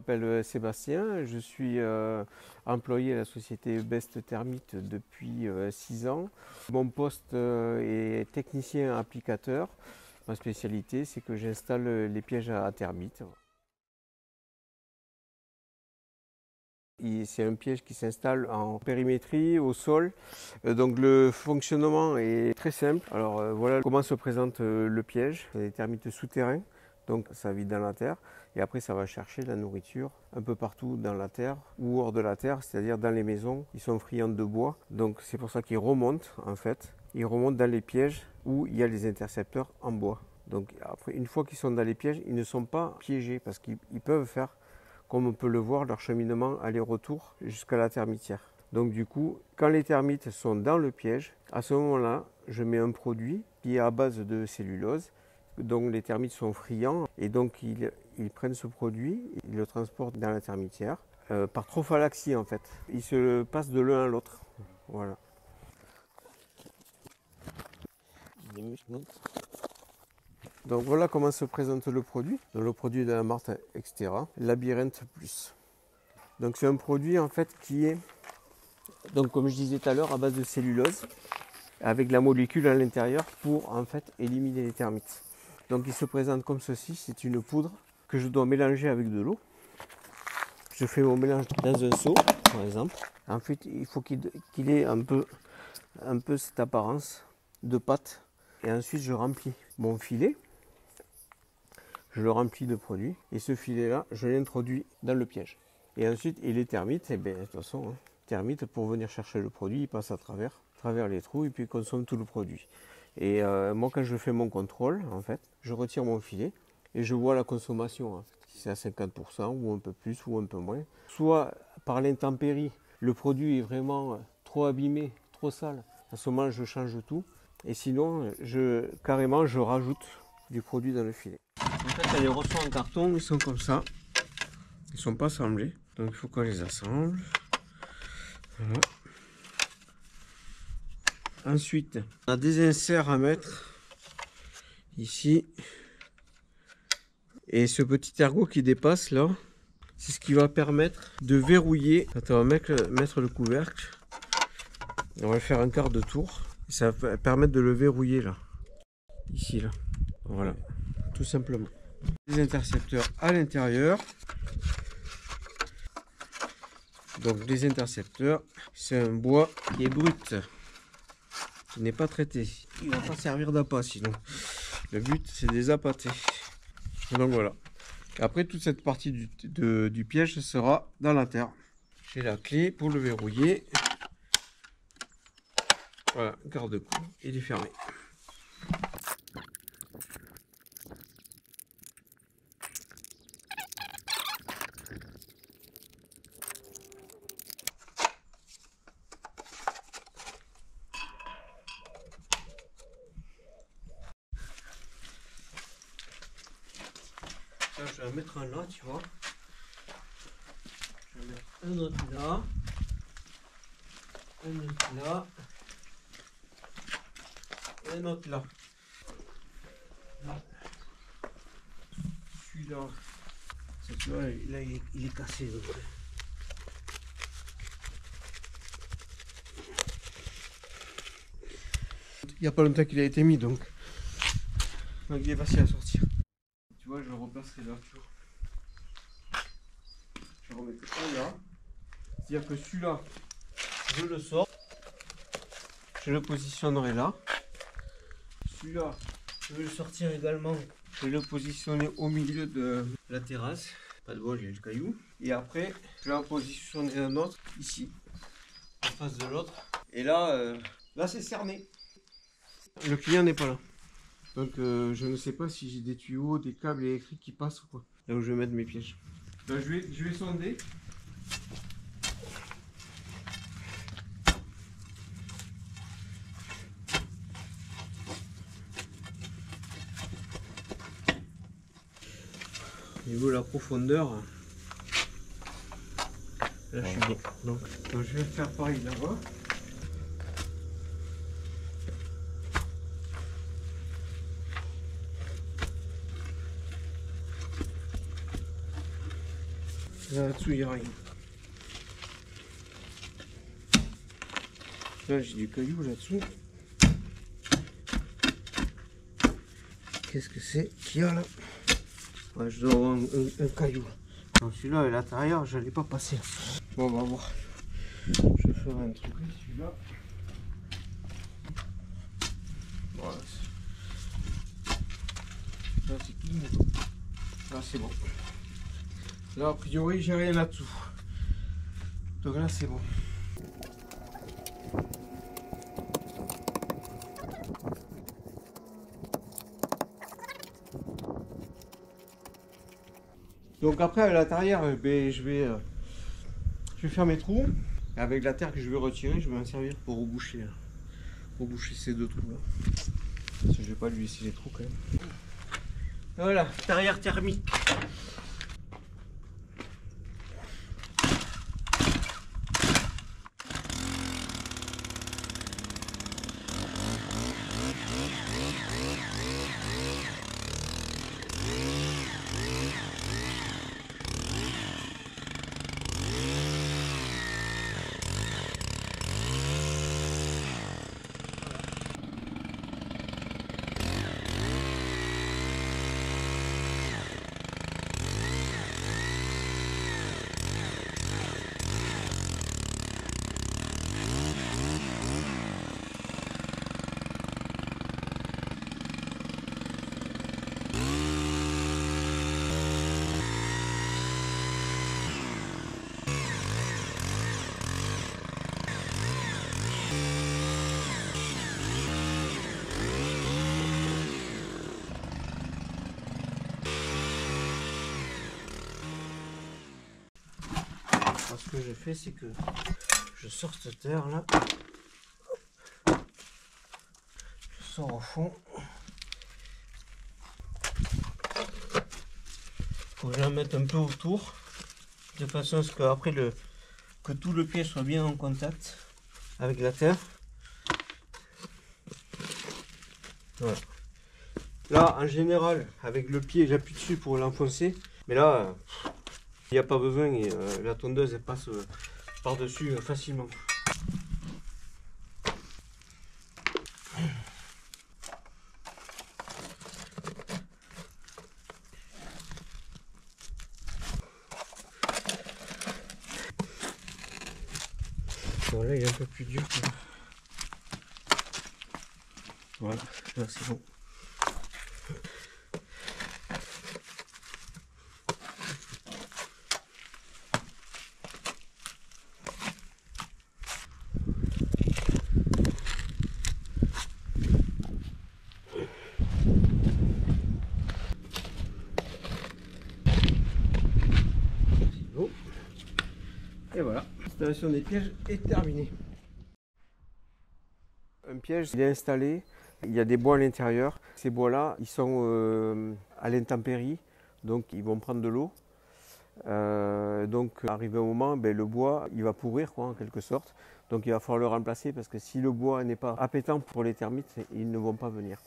m'appelle Sébastien, je suis employé à la société Best Thermite depuis 6 ans. Mon poste est technicien applicateur. Ma spécialité, c'est que j'installe les pièges à termites. C'est un piège qui s'installe en périmétrie au sol. Donc le fonctionnement est très simple. Alors voilà comment se présente le piège. Les termites souterrains, donc ça vit dans la terre. Et après ça va chercher la nourriture un peu partout dans la terre ou hors de la terre, c'est-à-dire dans les maisons. Ils sont friands de bois. Donc c'est pour ça qu'ils remontent en fait. Ils remontent dans les pièges où il y a les intercepteurs en bois. Donc après, une fois qu'ils sont dans les pièges, ils ne sont pas piégés parce qu'ils peuvent faire, comme on peut le voir, leur cheminement aller-retour jusqu'à la termitière. Donc du coup, quand les termites sont dans le piège, à ce moment-là, je mets un produit qui est à base de cellulose. Donc les termites sont friands et donc ils prennent ce produit, ils le transportent dans la termitière par trophalaxie en fait. Ils se passent de l'un à l'autre. Voilà. Donc voilà comment se présente le produit. Donc, le produit de la marque Extera, Labyrinthe Plus. Donc c'est un produit en fait qui est, donc comme je disais tout à l'heure, à base de cellulose, avec la molécule à l'intérieur pour en fait éliminer les termites. Donc il se présente comme ceci, c'est une poudre que je dois mélanger avec de l'eau. Je fais mon mélange dans un seau, par exemple. Ensuite, il faut qu'il ait un peu cette apparence de pâte. Et ensuite, je remplis mon filet. Je le remplis de produit. Et ce filet-là, je l'introduis dans le piège. Et ensuite, les termites, de toute façon, termites, pour venir chercher le produit, ils passent à travers les trous et puis ils consomment tout le produit. Et moi, quand je fais mon contrôle, en fait, je retire mon filet et je vois la consommation. En fait, si c'est à 50% ou un peu plus ou un peu moins. Soit par l'intempérie, le produit est vraiment trop abîmé, trop sale. À ce moment, je change tout. Et sinon, carrément, je rajoute du produit dans le filet. En fait, elle les reçoit en carton, ils sont comme ça. Ils ne sont pas assemblés. Donc, il faut qu'on les assemble. Voilà. Ensuite, on a des inserts à mettre ici. Et ce petit ergot qui dépasse là, c'est ce qui va permettre de verrouiller. Quand on va mettre le couvercle, on va le faire un quart de tour. Et ça va permettre de le verrouiller là. Ici là. Voilà. Tout simplement. Les intercepteurs à l'intérieur. Donc les intercepteurs, c'est un bois qui est brut. Qui n'est pas traité. Il ne va pas servir d'appât sinon. Le but c'est de les appâter. Donc voilà. Après toute cette partie du piège sera dans la terre. J'ai la clé pour le verrouiller. Voilà, garde-cou, il est fermé. Là, je vais en mettre un là, tu vois. Je vais mettre un autre là. Un autre là. Et un autre là. Celui-là. Celui-là, il est cassé. Donc. Il n'y a pas longtemps qu'il a été mis, donc il est facile à sortir. Tu vois, je le replacerai là, tu vois. Je vais remettre un là. C'est-à-dire que celui-là, je le sors. Je le positionnerai là. Celui-là, je vais le sortir également. Je vais le positionner au milieu de la terrasse. Pas de bol, il y a le caillou. Et après, je vais en positionner un autre ici, en face de l'autre. Et là, là c'est cerné. Le client n'est pas là. Donc je ne sais pas si j'ai des tuyaux, des câbles électriques qui passent ou quoi. Là où je vais mettre mes pièges. Donc je vais sonder. Au niveau de la profondeur, là je suis bon. Donc je vais faire pareil là-bas. Là-dessous, il n'y a rien. Là, j'ai du caillou là-dessous. Qu'est-ce que c'est qu'il y a là? Ouais, je dois avoir un caillou. Non, celui-là à l'intérieur, je n'allais pas passer. Bon, on va voir. Je ferai un truc avec celui-là. Voilà. Là, c'est tout nouveau. Là, c'est bon. Là, a priori, j'ai rien là-dessous. Donc là, c'est bon. Donc après, à l'intérieur, je vais faire mes trous. Et avec la terre que je vais retirer, je vais m'en servir pour reboucher ces deux trous là. Parce que je vais pas lui laisser les trous quand même. Voilà, derrière thermique. Alors, ce que j'ai fait, c'est que je sors cette terre là. Je sors au fond. Faut que je la mette un peu autour, de façon à ce que après que tout le pied soit bien en contact avec la terre. Voilà. Là, en général, avec le pied, j'appuie dessus pour l'enfoncer, mais là, il n'y a pas besoin et la tondeuse elle passe par-dessus facilement. Bon, là, il est un peu plus dur. Voilà, là c'est bon. Et voilà, l'installation des pièges est terminée. Un piège, il est installé, il y a des bois à l'intérieur. Ces bois-là, ils sont à l'intempérie, donc ils vont prendre de l'eau. Donc arrivé un moment, le bois, il va pourrir quoi, en quelque sorte. Donc il va falloir le remplacer parce que si le bois n'est pas appétant pour les termites, ils ne vont pas venir.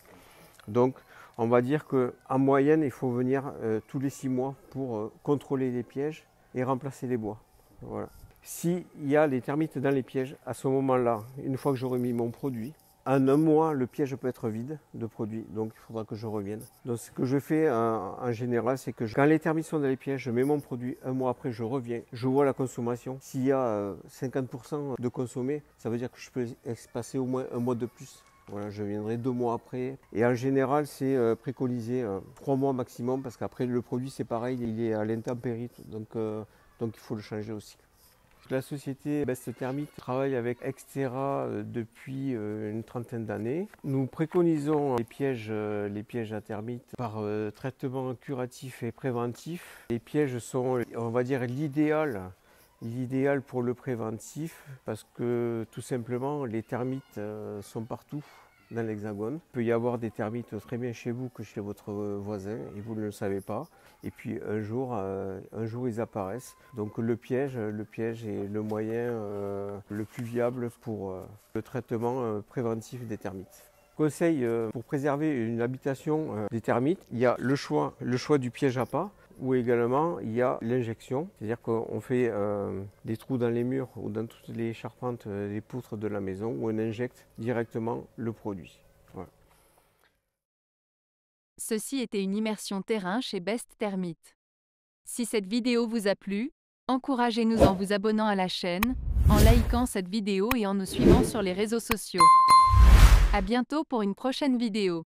Donc on va dire qu'en moyenne, il faut venir tous les 6 mois pour contrôler les pièges et remplacer les bois. Voilà. S'il y a des termites dans les pièges, à ce moment-là, une fois que j'aurai mis mon produit, en un mois, le piège peut être vide de produit, donc il faudra que je revienne. Donc ce que je fais en général, c'est que quand les termites sont dans les pièges, je mets mon produit, un mois après je reviens, je vois la consommation. S'il y a 50% de consommé, ça veut dire que je peux passer au moins un mois de plus. Voilà, je viendrai 2 mois après. Et en général, c'est préconisé 3 mois maximum, parce qu'après le produit c'est pareil, il est à l'intempérie, donc il faut le changer aussi. La société Best Thermite travaille avec Extera depuis une trentaine d'années. Nous préconisons les pièges à termites par traitement curatif et préventif. Les pièges sont, on va dire, l'idéal pour le préventif parce que tout simplement les termites sont partout dans l'Hexagone. Il peut y avoir des termites très bien chez vous que chez votre voisin et vous ne le savez pas. Et puis un jour ils apparaissent. Donc le piège est le moyen le plus viable pour le traitement préventif des termites. Conseil pour préserver une habitation des termites, il y a le choix du piège à pas. Ou également, il y a l'injection, c'est-à-dire qu'on fait des trous dans les murs ou dans toutes les charpentes, les poutres de la maison, où on injecte directement le produit. Voilà. Ceci était une immersion terrain chez Best Termite. Si cette vidéo vous a plu, encouragez-nous en vous abonnant à la chaîne, en likant cette vidéo et en nous suivant sur les réseaux sociaux. À bientôt pour une prochaine vidéo.